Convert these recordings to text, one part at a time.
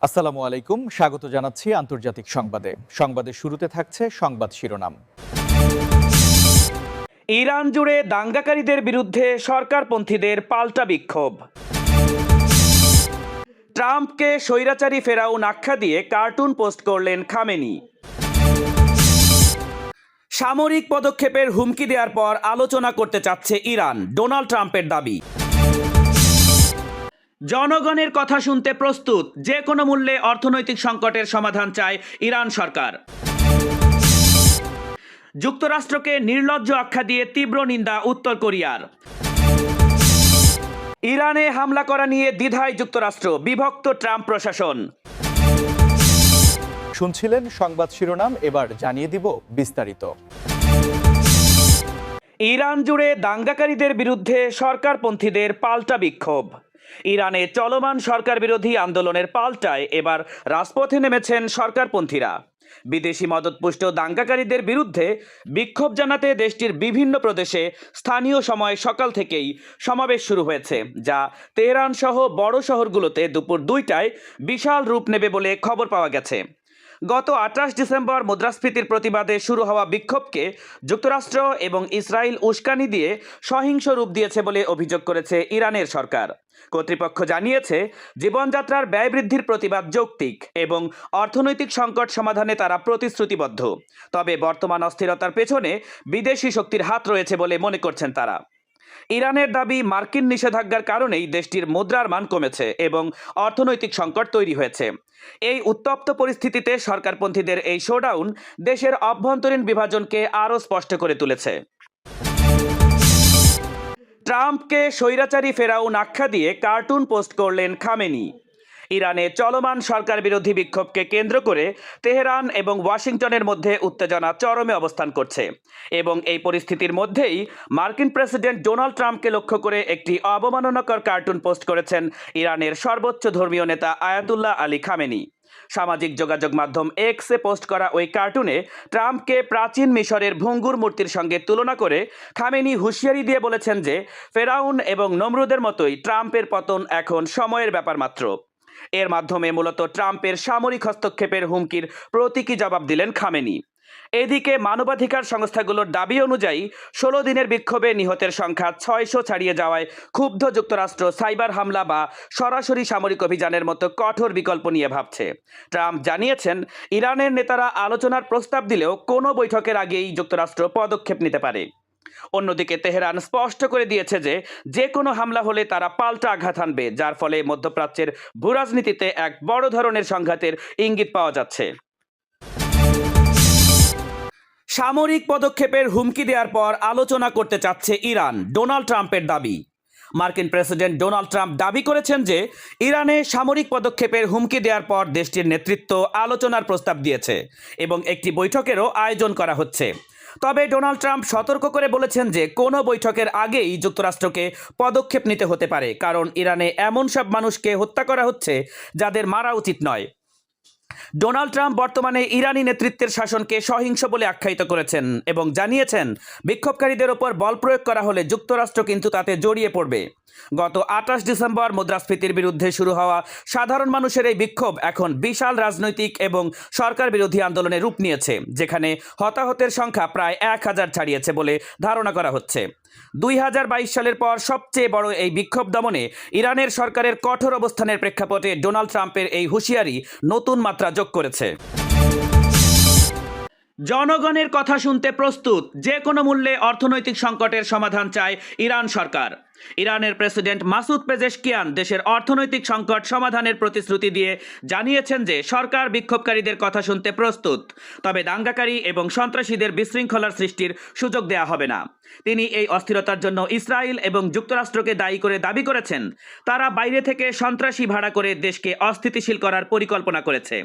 আসসালামু আলাইকুম, স্বাগত জানাচ্ছি আন্তর্জাতিক সংবাদে। সংবাদের শুরুতে থাকছে সংবাদ শিরোনাম। ইরান জুড়ে দাঙ্গাকারীদের বিরুদ্ধে সরকারপন্থীদের পাল্টা বিক্ষোভ। ট্রাম্পকে স্বৈরাচারী ফেরাউন আখ্যা দিয়ে কার্টুন পোস্ট করলেন খামেনি। সামরিক পদক্ষেপের হুমকি দেওয়ার পর আলোচনা করতে চাচ্ছে ইরান, ডোনাল্ড ট্রাম্পের দাবি। জনগণের কথা শুনতে প্রস্তুত, যে কোনো মূল্যে অর্থনৈতিক সংকটের সমাধান চায় ইরান সরকার। যুক্তরাষ্ট্রকে নির্লজ্জ আখ্যা দিয়ে তীব্র নিন্দা উত্তর কোরিয়ার। ইরানে হামলা করা নিয়ে দ্বিধায় যুক্তরাষ্ট্র, বিভক্ত ট্রাম্প প্রশাসন। শুনছিলেন সংবাদ শিরোনাম, এবার জানিয়ে দিব বিস্তারিত। ইরান জুড়ে দাঙ্গাকারীদের বিরুদ্ধে সরকারপন্থীদের পাল্টা বিক্ষোভ। ইরানে চলমান সরকার বিরোধী আন্দোলনের পাল্টায় এবার রাজপথে নেমেছেন সরকারপন্থীরা। বিদেশি মদতপুষ্ট দাঙ্গাকারীদের বিরুদ্ধে বিক্ষোভ জানাতে দেশটির বিভিন্ন প্রদেশে স্থানীয় সময় সকাল থেকেই সমাবেশ শুরু হয়েছে, যা তেহরান সহ বড় শহরগুলোতে দুপুর 2টায় বিশাল রূপ নেবে বলে খবর পাওয়া গেছে। গত 28 ডিসেম্বর মুদ্রাস্ফীতির প্রতিবাদে শুরু হওয়া বিক্ষোভকে যুক্তরাষ্ট্র এবং ইসরায়েল উস্কানি দিয়ে সহিংস রূপ দিয়েছে বলে অভিযোগ করেছে ইরানের সরকার। কর্তৃপক্ষ জানিয়েছে, জীবনযাত্রার ব্যয় বৃদ্ধির প্রতিবাদ যৌক্তিক এবং অর্থনৈতিক সংকট সমাধানে তারা প্রতিশ্রুতিবদ্ধ। তবে বর্তমান অস্থিরতার পেছনে বিদেশি শক্তির হাত রয়েছে বলে মনে করছেন তারা। ইরানের দাবি, মার্কিন নিষেধাজ্ঞার কারণেই দেশটির মুদ্রার মান কমেছে এবং অর্থনৈতিক সংকট তৈরি হয়েছে। এই উত্তপ্ত পরিস্থিতিতে সরকারপন্থীদের এই শোডাউন দেশের অভ্যন্তরীণ বিভাজনকে আরও স্পষ্ট করে তুলেছে। ট্রাম্পকে স্বৈরাচারী ফেরাউন আখ্যা দিয়ে কার্টুন পোস্ট করলেন খামেনি। ইরানে চলমান সরকার বিরোধী বিক্ষোভকে কেন্দ্র করে তেহরান এবং ওয়াশিংটনের মধ্যে উত্তেজনা চরমে অবস্থান করছে এবং এই পরিস্থিতির মধ্যেই মার্কিন প্রেসিডেন্ট ডোনাল্ড ট্রাম্পকে লক্ষ্য করে একটি অবমাননাকর কার্টুন পোস্ট করেছেন ইরানের সর্বোচ্চ ধর্মীয় নেতা আয়াতুল্লাহ আলী খামেনি। সামাজিক যোগাযোগ মাধ্যম এক্সে পোস্ট করা ওই কার্টুনে ট্রাম্পকে প্রাচীন মিশরের ভঙ্গুর মূর্তির সঙ্গে তুলনা করে খামেনি হুঁশিয়ারি দিয়ে বলেছেন যে ফেরাউন এবং নমরুদের মতোই ট্রাম্পের পতন এখন সময়ের ব্যাপার মাত্র। এর মাধ্যমে মূলত ট্রাম্পের সামরিক হস্তক্ষেপের হুমকির প্রতীকী জবাব দিলেন খামেনি। এদিকে মানবাধিকার সংস্থাগুলোর দাবি অনুযায়ী 16 দিনের বিক্ষোভে নিহতের সংখ্যা 600 ছাড়িয়ে যাওয়ায় ক্ষুব্ধ যুক্তরাষ্ট্র সাইবার হামলা বা সরাসরি সামরিক অভিযানের মতো কঠোর বিকল্প নিয়ে ভাবছে। ট্রাম্প জানিয়েছেন, ইরানের নেতারা আলোচনার প্রস্তাব দিলেও কোনো বৈঠকের আগেই যুক্তরাষ্ট্র পদক্ষেপ নিতে পারে। অন্যদিকে তেহরান স্পষ্ট করে দিয়েছে যে কোনো হামলা হলে তারা পাল্টা আঘাত হানবে, যার ফলে মধ্যপ্রাচ্যের ভূরাজনীতিতে এক বড় ধরনের সংঘাতের ইঙ্গিত পাওয়া যাচ্ছে। সামরিক পদক্ষেপের হুমকি দেওয়ার পর আলোচনা করতে চাচ্ছে ইরান, ডোনাল্ড ট্রাম্পের দাবি। মার্কিন প্রেসিডেন্ট ডোনাল্ড ট্রাম্প দাবি করেছেন যে ইরানে সামরিক পদক্ষেপের হুমকি দেওয়ার পর দেশটির নেতৃত্ব আলোচনার প্রস্তাব দিয়েছে এবং একটি বৈঠকেরও আয়োজন করা হচ্ছে। তবে ডোনাল্ড ট্রাম্প সতর্ক করে বলেছেন যে কোনো বৈঠকের আগেই যুক্তরাষ্ট্রকে পদক্ষেপ নিতে হতে পারে, কারণ ইরানে এমন সব মানুষকে হত্যা করা হচ্ছে যাদের মারা উচিত নয়। ডোনাল্ড ট্রাম্প বর্তমানে ইরানি নেতৃত্বের শাসনকে সহিংস বলে আখ্যায়িত করেছেন এবং জানিয়েছেন, বিক্ষোভকারীদের ওপর বল প্রয়োগ করা হলে যুক্তরাষ্ট্র কিন্তু তাতে জড়িয়ে পড়বে। গত 28 ডিসেম্বর মুদ্রাস্ফীতির বিরুদ্ধে শুরু হওয়া সাধারণ মানুষের এই বিক্ষোভ এখন বিশাল রাজনৈতিক এবং সরকার বিরোধী আন্দোলনে রূপ নিয়েছে, যেখানে হতাহতের সংখ্যা প্রায় 1000 ছাড়িয়েছে বলে ধারণা করা হচ্ছে। 2022 সালের পর সবচেয়ে বড় এই বিক্ষোভ দমনে ইরানের সরকারের কঠোর অবস্থানের প্রেক্ষাপটে ডোনাল্ড ট্রাম্পের এই হুঁশিয়ারি নতুন মাত্রা যোগ করেছে। জনগণের কথা শুনতে প্রস্তুত, যে কোনো মূল্যে অর্থনৈতিক সংকটের সমাধান চায় ইরান সরকার। ইরানের প্রেসিডেন্ট মাসুদ পেজেশকিয়ান দেশের অর্থনৈতিক সংকট সমাধানের প্রতিশ্রুতি দিয়ে জানিয়েছেন যে সরকার বিক্ষোভকারীদের কথা শুনতে প্রস্তুত, তবে দাঙ্গাকারী এবং সন্ত্রাসীদের বিশৃঙ্খলার সৃষ্টির সুযোগ দেওয়া হবে না। তিনি এই অস্থিরতার জন্য ইসরায়েল এবং যুক্তরাষ্ট্রকে দায়ী করে দাবি করেছেন, তারা বাইরে থেকে সন্ত্রাসী ভাড়া করে দেশকে অস্থিতিশীল করার পরিকল্পনা করেছে।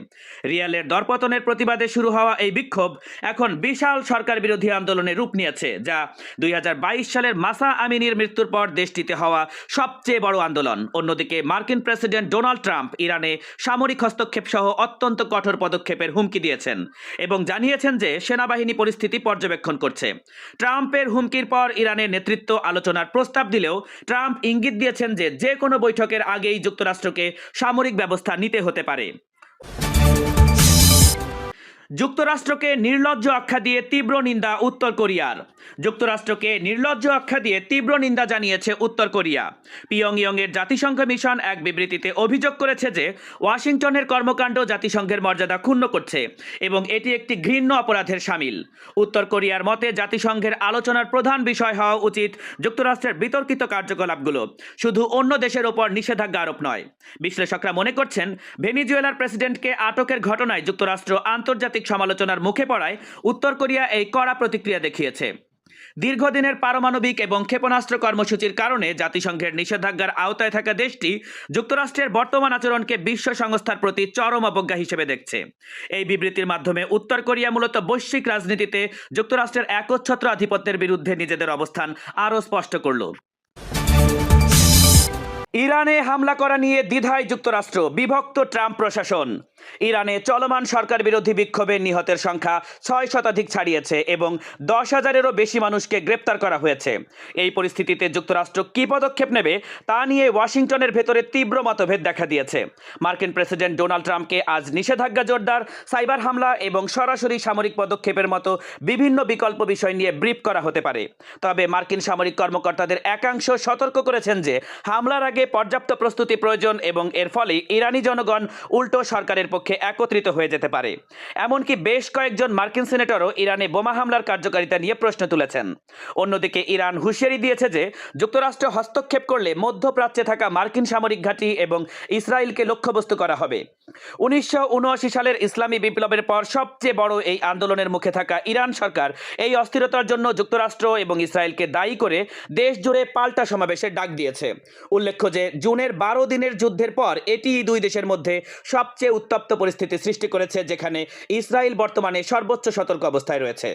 রিয়ালের দরপতনের প্রতিবাদে শুরু হওয়া এই বিক্ষোভ এখন বিশাল সরকার বিরোধী আন্দোলনে রূপ নিয়েছে, যা 2022 সালের মাসা আমিনির মৃত্যুর পর দেশটিতে হওয়া সবচেয়ে বড় আন্দোলন। অন্যদিকে মার্কিন প্রেসিডেন্ট ডোনাল্ড ট্রাম্প ইরানে সামরিক হস্তক্ষেপ সহ অত্যন্ত কঠোর পদক্ষেপের হুমকি দিয়েছেন এবং জানিয়েছেন যে সেনাবাহিনী পরিস্থিতি পর্যবেক্ষণ করছে। ট্রাম্পের হুমকির পর ইরানের নেতৃত্ব আলোচনার প্রস্তাব দিলেও ট্রাম্প ইঙ্গিত দিয়েছেন যে যে কোনো বৈঠকের আগেই যুক্তরাষ্ট্রকে সামরিক ব্যবস্থা নিতে হতে পারে। যুক্তরাষ্ট্রকে নির্লজ্জ আখ্যা দিয়ে তীব্র নিন্দা উত্তর কোরিয়ার। যুক্তরাষ্ট্রকে নির্লজ্জ আখ্যা দিয়ে তীব্র নিন্দা জানিয়েছে উত্তর কোরিয়া। পিয়ংইয়ংয়ের জাতিসংঘ মিশন এক বিবৃতিতে অভিযোগ করেছে যে ওয়াশিংটনের কর্মকাণ্ড জাতিসংঘের মর্যাদা ক্ষুণ্ণ করছে এবং এটি একটি ঘৃণ্য অপরাধের শামিল। উত্তর কোরিয়ার মতে জাতিসংঘের আলোচনার প্রধান বিষয় হওয়া উচিত যুক্তরাষ্ট্রের বিতর্কিত কার্যকলাপগুলো, শুধু অন্য দেশের ওপর নিষেধাজ্ঞা আরোপ নয়। বিশ্লেষকরা মনে করছেন ভেনিজুয়েলার প্রেসিডেন্টকে আটকের ঘটনায় যুক্তরাষ্ট্র আন্তর্জাতিক সমালোচনার মুখে পড়ায় উত্তর কোরিয়া এই কড়া প্রতিক্রিয়া দেখিয়েছে। দীর্ঘদিনের পারমাণবিক এবং ক্ষেপণাস্ত্র কর্মসূচির কারণে জাতিসংঘের নিষেধাজ্ঞার আওতায় থাকা দেশটি যুক্তরাষ্ট্রের বর্তমান আচরণকে বিশ্ব সংস্থার প্রতি চরম অবজ্ঞা হিসেবে দেখছে। এই বিবৃতির মাধ্যমে উত্তর কোরিয়া মূলত বৈশ্বিক রাজনীতিতে যুক্তরাষ্ট্রের একচ্ছত্র আধিপত্যের বিরুদ্ধে নিজেদের অবস্থান আরও স্পষ্ট করল। ইরানে হামলা করা নিয়ে দ্বিধায় যুক্তরাষ্ট্র, বিভক্ত ট্রাম্প প্রশাসন। ইরানে চলমান সরকার বিরোধী বিক্ষোভে নিহতের সংখ্যা 6 শতাধিক ছাড়িয়েছে এবং 10,000-এরও বেশি মানুষকে গ্রেপ্তার করা হয়েছে। এই পরিস্থিতিতে যুক্তরাষ্ট্র কী পদক্ষেপ নেবে তা নিয়ে ওয়াশিংটনের ভেতরে তীব্র মতভেদ দেখা দিয়েছে। মার্কিন প্রেসিডেন্ট ডোনাল্ড ট্রাম্পকে আজ নিষেধাজ্ঞা জোরদার, সাইবার হামলা এবং সরাসরি সামরিক পদক্ষেপের মতো বিভিন্ন বিকল্প বিষয় নিয়ে ব্রিফ করা হতে পারে। তবে মার্কিন সামরিক কর্মকর্তাদের একাংশ সতর্ক করেছেন যে হামলার আগে পর্যাপ্ত প্রস্তুতি প্রয়োজন এবং এর ফলে ইরানি জনগণ উল্টো সরকারের পক্ষে একত্রিত হয়ে যেতে পারে। এমনকি বেশ কয়েকজন মার্কিন সিনেটরও ইরানে বোমা হামলার কার্যকারিতা নিয়ে প্রশ্ন তুলেছেন। অন্যদিকে ইরান হুঁশিয়ারি দিয়েছে যে যুক্তরাষ্ট্র হস্তক্ষেপ করলে মধ্যপ্রাচ্যে থাকা মার্কিন সামরিক ঘাঁটি এবং ইসরায়েলকে লক্ষ্যবস্তু করা হবে। 1979 সালের ইসলামী বিপ্লবের পর সবচেয়ে বড় এই আন্দোলনের মুখে থাকা ইরান সরকার এই অস্থিরতার জন্য যুক্তরাষ্ট্র এবং ইসরায়েলকে দায়ী করে দেশ জুড়ে পাল্টা সমাবেশের ডাক দিয়েছে। উল্লেখ্য যে জুনের 12 দিনের যুদ্ধের পর এটি দুই দেশের মধ্যে সবচেয়ে উত্তপ্ত পরিস্থিতি সৃষ্টি করেছে, যেখানে ইসরায়েল বর্তমানে সর্বোচ্চ সতর্ক অবস্থায় রয়েছে।